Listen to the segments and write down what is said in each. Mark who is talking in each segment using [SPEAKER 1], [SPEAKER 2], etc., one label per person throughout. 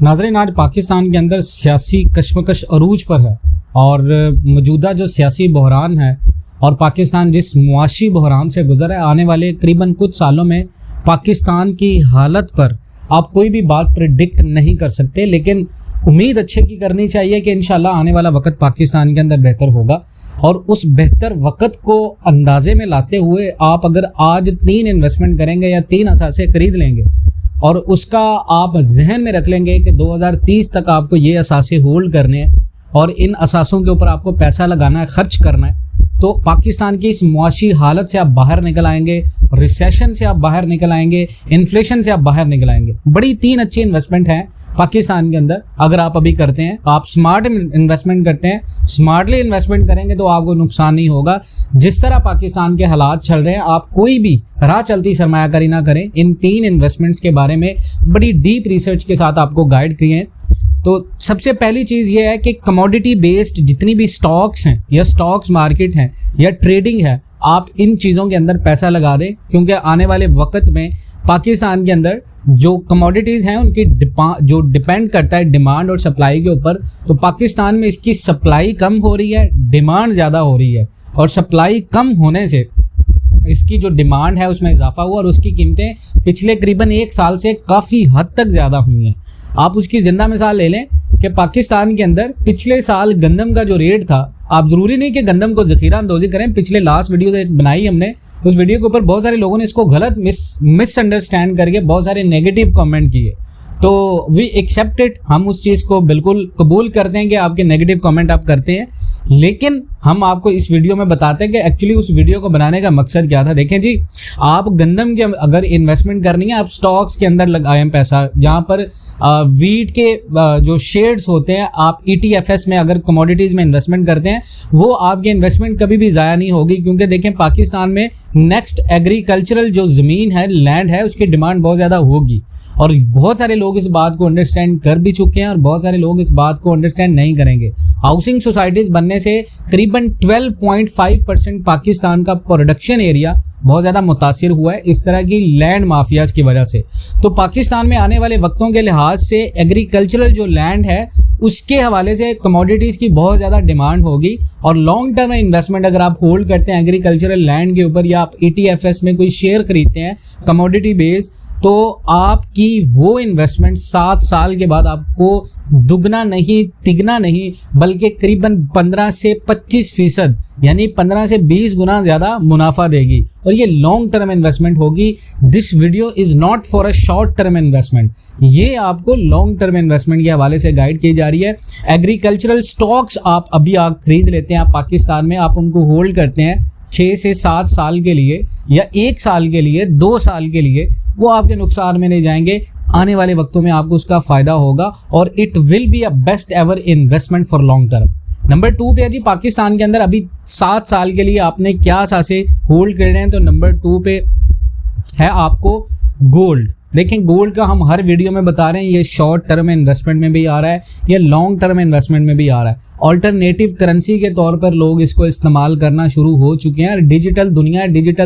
[SPEAKER 1] नाज़रीन, आज पाकिस्तान के अंदर सियासी कशमकश अरूज पर है और मौजूदा जो सियासी बहरान है और पाकिस्तान जिस मुआशी बहरान से गुजरा है, आने वाले करीबन कुछ सालों में पाकिस्तान की हालत पर आप कोई भी बात प्रिडिक्ट नहीं कर सकते, लेकिन उम्मीद अच्छे की करनी चाहिए कि इंशाल्लाह आने वाला वक्त पाकिस्तान के अंदर बेहतर होगा। और उस बेहतर वक्त को अंदाजे में लाते हुए आप अगर आज 3 इन्वेस्टमेंट करेंगे या 3 असासे खरीद लेंगे और उसका आप जहन में रख लेंगे कि 2030 तक आपको ये असासे होल्ड करने हैं और इन असासों के ऊपर आपको पैसा लगाना है, खर्च करना है, तो पाकिस्तान की इस मुआशी हालत से आप बाहर निकल आएंगे, रिसेशन से आप बाहर निकल आएंगे, इन्फ्लेशन से आप बाहर निकल आएंगे। बड़ी 3 अच्छी इन्वेस्टमेंट हैं पाकिस्तान के अंदर। अगर आप अभी करते हैं, आप स्मार्ट इन्वेस्टमेंट करते हैं, स्मार्टली इन्वेस्टमेंट करेंगे तो आपको नुकसान नहीं होगा। जिस तरह पाकिस्तान के हालात चल रहे हैं, आप कोई भी राह चलती सरमायाकारी ना करें। इन 3 इन्वेस्टमेंट्स के बारे में बड़ी डीप रिसर्च के साथ आपको गाइड किए हैं। तो सबसे पहली चीज़ ये है कि कमोडिटी बेस्ड जितनी भी स्टॉक्स हैं या स्टॉक्स मार्केट हैं या ट्रेडिंग है, आप इन चीज़ों के अंदर पैसा लगा दें, क्योंकि आने वाले वक्त में पाकिस्तान के अंदर जो कमोडिटीज़ हैं उनकी जो डिपेंड करता है डिमांड और सप्लाई के ऊपर, तो पाकिस्तान में इसकी सप्लाई कम हो रही है, डिमांड ज़्यादा हो रही है, और सप्लाई कम होने से इसकी जो डिमांड है उसमें इजाफा हुआ और उसकी कीमतें पिछले करीबन 1 साल से काफ़ी हद तक ज़्यादा हुई हैं। आप उसकी ज़िंदा मिसाल ले लें कि पाकिस्तान के अंदर पिछले साल गंदम का जो रेट था, आप ज़रूरी नहीं कि गंदम को ज़ख़ीरा अंदोज़ी करें। पिछले लास्ट वीडियो एक बनाई हमने, उस वीडियो के ऊपर बहुत सारे लोगों ने इसको गलत मिसअंडरस्टैंड करके बहुत सारे नेगेटिव कमेंट किए, तो वी एक्सेप्ट इट। हम उस चीज़ को बिल्कुल कबूल करते हैं कि आपके नेगेटिव कमेंट आप करते हैं, लेकिन हम आपको इस वीडियो में बताते हैं कि एक्चुअली उस वीडियो को बनाने का मकसद क्या था। देखें जी, आप गंदम के अगर इन्वेस्टमेंट करनी है, आप स्टॉक्स के अंदर लगाएं पैसा, जहाँ पर वीट के जो शेयर्स होते हैं, आप ETFs में अगर कमोडिटीज़ में इन्वेस्टमेंट करते हैं, वो आपकी इन्वेस्टमेंट कभी भी ज़ाया नहीं होगी। क्योंकि देखें, पाकिस्तान में नेक्स्ट एग्रीकल्चरल जो ज़मीन है, लैंड है, उसकी डिमांड बहुत ज़्यादा होगी और बहुत सारे लोग इस बात को अंडरस्टैंड कर भी चुके हैं और बहुत सारे लोग इस बात को अंडरस्टैंड नहीं करेंगे। हाउसिंग सोसाइटीज़ बनने से करीबन 12.5% पाकिस्तान का प्रोडक्शन एरिया बहुत ज़्यादा मुतासिर हुआ है इस तरह की लैंड माफियाज़ की वजह से। तो पाकिस्तान में आने वाले वक्तों के लिहाज से एग्रीकल्चरल जो लैंड है उसके हवाले से कमोडिटीज़ की बहुत ज़्यादा डिमांड होगी। और लॉन्ग टर्म इन्वेस्टमेंट अगर आप होल्ड करते हैं एग्रीकल्चरल लैंड के ऊपर या आप ETFs में कोई शेयर खरीदते हैं कमोडिटी बेस, तो आपकी वो इन्वेस्टमेंट 7 साल के बाद आपको दुगना नहीं तिगना नहीं बल्कि करीबन 15 से 25% यानी 15 से 20 गुना ज़्यादा मुनाफा देगी, और ये लॉन्ग टर्म इन्वेस्टमेंट होगी। This video is not for a short term investment, ये आपको लॉन्ग टर्म इन्वेस्टमेंट के हवाले से गाइड की जा रही है। एग्रीकल्चरल स्टॉक्स आप खरीद लेते हैं, आप पाकिस्तान में आप उनको होल्ड करते हैं 6 से 7 साल के लिए या 1 साल के लिए, 2 साल के लिए, वो आपके नुकसान में नहीं जाएंगे। आने वाले वक्तों में आपको उसका फ़ायदा होगा और it will be a best ever investment for long term. Number 2 पे है जी, पाकिस्तान के अंदर अभी 7 साल के लिए आपने क्या सासे होल्ड कर रहे हैं, तो नंबर 2 पे है आपको गोल्ड। देखें, गोल्ड का हम हर वीडियो में बता रहे हैं, ये शॉर्ट टर्म इन्वेस्टमेंट में भी आ रहा है, ये लॉन्ग टर्म इन्वेस्टमेंट में भी आ रहा है। ऑल्टरनेटिव करेंसी के तौर पर लोग इसको इस्तेमाल करना शुरू हो चुके हैं। डिजिटल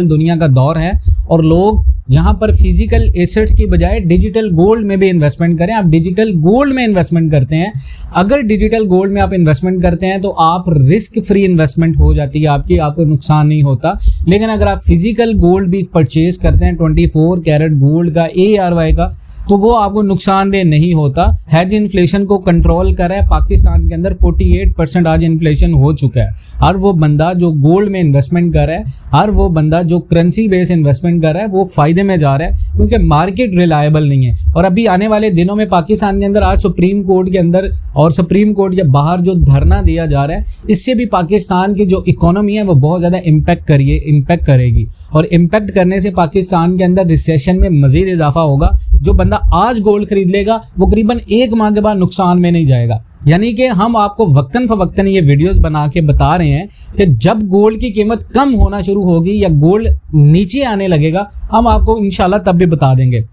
[SPEAKER 1] दुनिया का दौर है और लोग यहाँ पर फिजिकल एसेट्स की बजाय डिजिटल गोल्ड में भी इन्वेस्टमेंट करें। आप डिजिटल गोल्ड में इन्वेस्टमेंट करते हैं, अगर डिजिटल गोल्ड में आप इन्वेस्टमेंट करते हैं तो आप रिस्क फ्री इन्वेस्टमेंट हो जाती है आपकी, आपको नुकसान नहीं होता। लेकिन अगर आप फिजिकल गोल्ड भी परचेज करते हैं 24 कैरेट गोल्ड का, ARY का, तो वो आपको नुकसानदेह नहीं होता। हैज इन्फ्लेशन को कंट्रोल कर रहा है पाकिस्तान के अंदर, 48% आज इन्फ्लेशन हो चुका है। हर वो बंदा जो गोल्ड में इन्वेस्टमेंट कर रहा है, हर वो बंदा जो करेंसी बेस इन्वेस्टमेंट कर रहा है, वो फायदे में जा रहा है, क्योंकि मार्केट रिलायबल नहीं है। और अभी आने वाले दिनों में पाकिस्तान के अंदर आज सुप्रीम कोर्ट के अंदर और सुप्रीम कोर्ट के बाहर जो धरना दिया जा रहा है, इससे भी पाकिस्तान की जो इकोनॉमी है वो बहुत ज़्यादा इम्पैक्ट करेगी और इम्पैक्ट करने से पाकिस्तान के अंदर रिसेशन में मज़ीद इजाफा होगा। जो बंदा आज गोल्ड खरीद लेगा वो करीबन 1 माह के बाद नुकसान में नहीं जाएगा। यानी कि हम आपको वक्तन फवक्तन ये वीडियोस बना के बता रहे हैं कि जब गोल्ड की कीमत कम होना शुरू होगी या गोल्ड नीचे आने लगेगा, हम आपको इंशाल्लाह तब भी बता देंगे।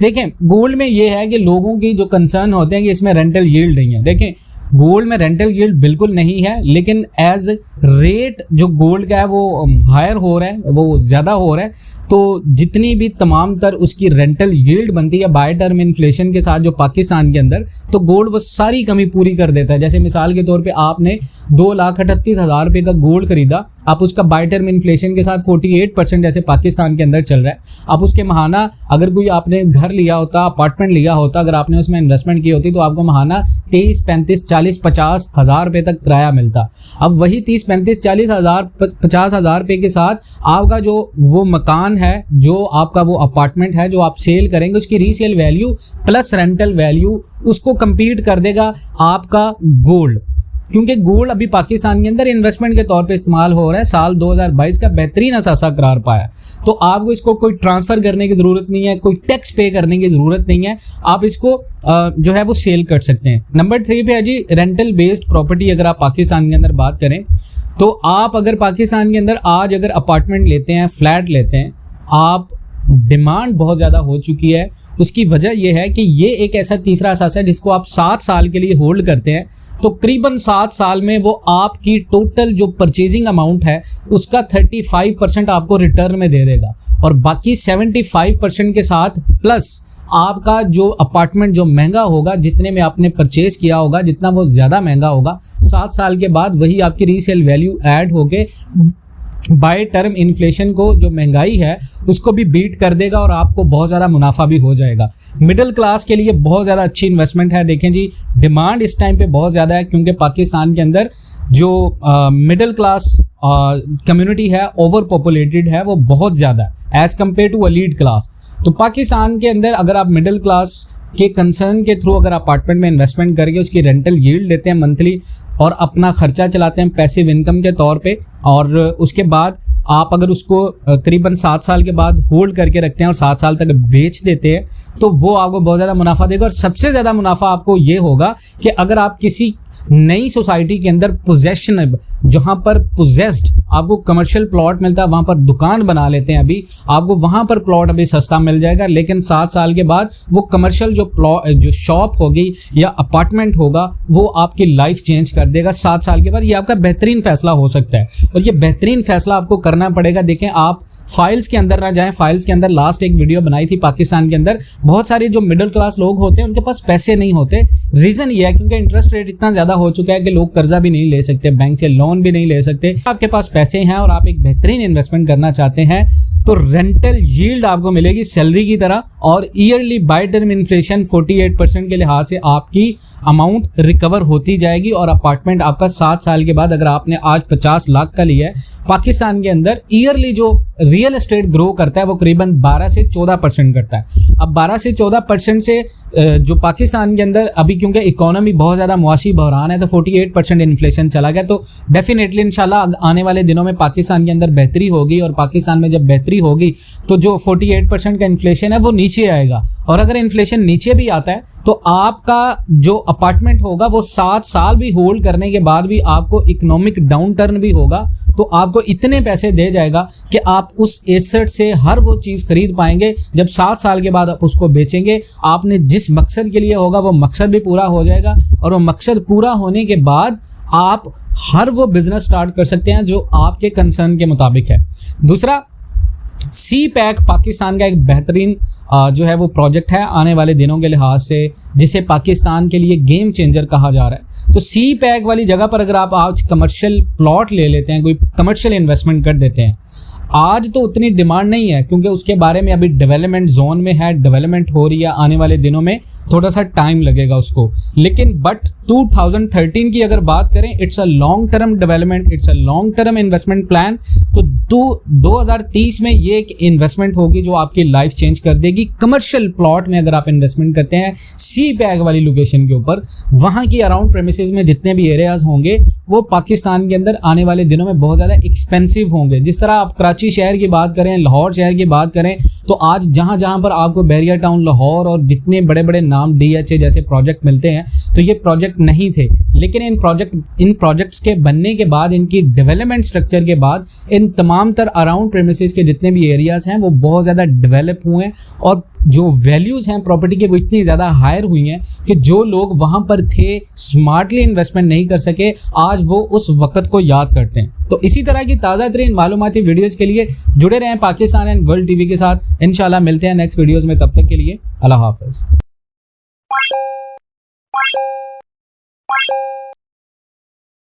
[SPEAKER 1] देखें, गोल्ड में ये है कि लोगों की जो कंसर्न होते हैं कि इसमें रेंटल यील्ड नहीं है। देखें, गोल्ड में रेंटल यील्ड बिल्कुल नहीं है, लेकिन एज रेट जो गोल्ड का है वो हायर हो रहा है, वो ज़्यादा हो रहा है, तो जितनी भी तमाम तर उसकी रेंटल यील्ड बनती है बाय टर्म इन्फ्लेशन के साथ जो पाकिस्तान के अंदर, तो गोल्ड वो सारी कमी पूरी कर देता है। जैसे मिसाल के तौर पे आपने 2,38,000 रुपये का गोल्ड खरीदा, आप उसका बाय टर्म इन्फ्लेशन के साथ 48% जैसे पाकिस्तान के अंदर चल रहा है, आप उसके महाना अगर कोई आपने घर लिया होता, अपार्टमेंट लिया होता, अगर आपने उसमें इन्वेस्टमेंट की होती तो आपको महाना 23, 35, 40, 50 हज़ार रुपये तक किराया मिलता। अब वही 30, 35, 40 हज़ार 50 हज़ार रुपये के साथ आपका जो वो मकान है, जो आपका वो अपार्टमेंट है जो आप सेल करेंगे, उसकी resale value plus rental value उसको कंपीट कर देगा आपका गोल्ड। क्योंकि गोल्ड अभी पाकिस्तान के अंदर इन्वेस्टमेंट के तौर पे इस्तेमाल हो रहा है, साल 2022 का बेहतरीन असासा करार पाया, तो आपको इसको कोई ट्रांसफ़र करने की ज़रूरत नहीं है, कोई टैक्स पे करने की ज़रूरत नहीं है, आप इसको जो है वो सेल कर सकते हैं। नंबर 3 पे है जी रेंटल बेस्ड प्रॉपर्टी। अगर आप पाकिस्तान के अंदर बात करें तो आप अगर पाकिस्तान के अंदर आज अगर अपार्टमेंट लेते हैं, फ्लैट लेते हैं, आप डिमांड बहुत ज़्यादा हो चुकी है। उसकी वजह यह है कि ये एक ऐसा तीसरा असासा है जिसको आप 7 साल के लिए होल्ड करते हैं, तो करीबन 7 साल में वो आपकी टोटल जो परचेजिंग अमाउंट है उसका 35% आपको रिटर्न में दे देगा, और बाकी 75% के साथ प्लस आपका जो अपार्टमेंट जो महंगा होगा, जितने में आपने परचेज किया होगा, जितना वो ज़्यादा महंगा होगा, 7 साल के बाद वही आपकी रीसेल वैल्यू ऐड होके बाय टर्म इन्फ्लेशन को जो महंगाई है उसको भी बीट कर देगा और आपको बहुत ज़्यादा मुनाफा भी हो जाएगा। मिडिल क्लास के लिए बहुत ज़्यादा अच्छी इन्वेस्टमेंट है। देखें जी, डिमांड इस टाइम पे बहुत ज़्यादा है क्योंकि पाकिस्तान के अंदर जो मिडिल क्लास कम्युनिटी है, ओवर पॉपुलेटेड है, वो बहुत ज़्यादा है as compared to elite class. तो पाकिस्तान के अंदर अगर आप मिडिल क्लास के कंसर्न के थ्रू अगर अपार्टमेंट में इन्वेस्टमेंट करके उसकी रेंटल यील्ड लेते हैं मंथली और अपना खर्चा चलाते हैं पैसिव इनकम के तौर पे, और उसके बाद आप अगर उसको करीबन 7 साल के बाद होल्ड करके रखते हैं और 7 साल तक बेच देते हैं, तो वो आपको बहुत ज़्यादा मुनाफा देगा। और सबसे ज़्यादा मुनाफा आपको ये होगा कि अगर आप किसी नई सोसाइटी के अंदर पोजेशन, जहाँ पर पोजेस्ड आपको कमर्शियल प्लॉट मिलता है, वहाँ पर दुकान बना लेते हैं, अभी आपको वहाँ पर प्लॉट अभी सस्ता मिल जाएगा, लेकिन 7 साल के बाद वो कमर्शियल जो शॉप होगी या अपार्टमेंट होगा वो आपकी लाइफ चेंज कर देगा 7 साल के बाद। ये आपका बेहतरीन फैसला हो सकता है और ये बेहतरीन फैसला आपको करना पड़ेगा। देखें, आप फाइल्स के अंदर ना जाएं। फाइल्स के अंदर लास्ट एक वीडियो बनाई थी पाकिस्तान के अंदर, बहुत सारे जो मिडिल क्लास लोग होते हैं उनके पास पैसे नहीं होते। रीज़न ये है क्योंकि इंटरेस्ट रेट इतना ज़्यादा हो चुका है कि लोग कर्जा भी नहीं ले सकते, बैंक से लोन भी नहीं ले सकते। आपके पास पैसे हैं और आप एक बेहतरीन इन्वेस्टमेंट करना चाहते हैं तो रेंटल यील्ड आपको मिलेगी सैलरी की तरह, और ईयरली बाय टर्म इन्फ्लेशन 48% के लिहाज से आपकी अमाउंट रिकवर होती जाएगी। और अपार्टमेंट आपका 7 साल के बाद, अगर आपने आज 50 लाख का लिया है, पाकिस्तान के अंदर ईयरली जो रियल एस्टेट ग्रो करता है वो करीबन 12 से 14% करता है। अब 12 से 14% से जो पाकिस्तान के अंदर अभी क्योंकि इकोनॉमी बहुत ज़्यादा मुआशी बहरान है तो 48% इन्फ्लेशन चला गया, तो डेफिनेटली इंशाल्लाह आने वाले दिनों में पाकिस्तान के अंदर बेहतरी होगी, और पाकिस्तान में जब बेहतरी होगी तो जो 48% का इन्फ्लेशन है वो नीचे आएगा। और अगर इन्फ्लेशन नीचे भी आता है तो आपका जो अपार्टमेंट होगा वो 7 साल भी होल्ड करने के बाद भी आपको इकोनॉमिक डाउन टर्न भी होगा तो आपको इतने पैसे दे जाएगा कि आप उस एसेट से हर वो चीज़ खरीद पाएंगे। जब 7 साल के बाद आप उसको बेचेंगे, आपने जिस मकसद के लिए होगा वो मकसद भी पूरा हो जाएगा, और वो मकसद पूरा होने के बाद आप हर वो बिजनेस स्टार्ट कर सकते हैं जो आपके कंसर्न के मुताबिक है। दूसरा, सी पैक पाकिस्तान का एक बेहतरीन जो है वो प्रोजेक्ट है आने वाले दिनों के लिहाज से, जिसे पाकिस्तान के लिए गेम चेंजर कहा जा रहा है। तो सी पैक वाली जगह पर अगर आप आज कमर्शियल प्लॉट ले लेते हैं, कोई कमर्शियल इन्वेस्टमेंट कर देते हैं, आज तो उतनी डिमांड नहीं है क्योंकि उसके बारे में अभी डेवलपमेंट जोन में है, डेवलपमेंट हो रही है, आने वाले दिनों में थोड़ा सा टाइम लगेगा उसको। लेकिन बट 2013 की अगर बात करें, it's a long term development, it's a long term investment plan. तो 2030 में ये एक इन्वेस्टमेंट होगी जो आपकी लाइफ चेंज कर देगी। कमर्शियल प्लॉट में अगर आप इन्वेस्टमेंट करते हैं सी पैक वाली लोकेशन के ऊपर, वहाँ की अराउंड प्रेमिसेस में जितने भी एरियाज होंगे वो पाकिस्तान के अंदर आने वाले दिनों में बहुत ज़्यादा एक्सपेंसिव होंगे। जिस तरह आप कराची शहर की बात करें, लाहौर शहर की बात करें, तो आज जहाँ जहाँ पर आपको बैरियर टाउन लाहौर और जितने बड़े बड़े नाम DHA जैसे प्रोजेक्ट मिलते हैं, तो ये प्रोजेक्ट नहीं थे। लेकिन इन प्रोजेक्ट्स के बनने के बाद, इनकी डेवलपमेंट स्ट्रक्चर के बाद, इन तमाम तर अराउंड प्रेमिसेस के जितने भी एरियाज़ हैं वो बहुत ज़्यादा डेवलप हुए हैं और जो वैल्यूज़ हैं प्रॉपर्टी के वो इतनी ज़्यादा हायर हुई हैं कि जो लोग वहाँ पर थे, स्मार्टली इन्वेस्टमेंट नहीं कर सके, आज वो उस वक्त को याद करते हैं। तो इसी तरह की ताज़ा तरीन मालूमाती वीडियोज़ के लिए जुड़े रहें पाकिस्तान एंड वर्ल्ड टीवी के साथ। इंशाल्लाह मिलते हैं नेक्स्ट वीडियोज़ में, तब तक के लिए अल्लाह हाफ़िज़।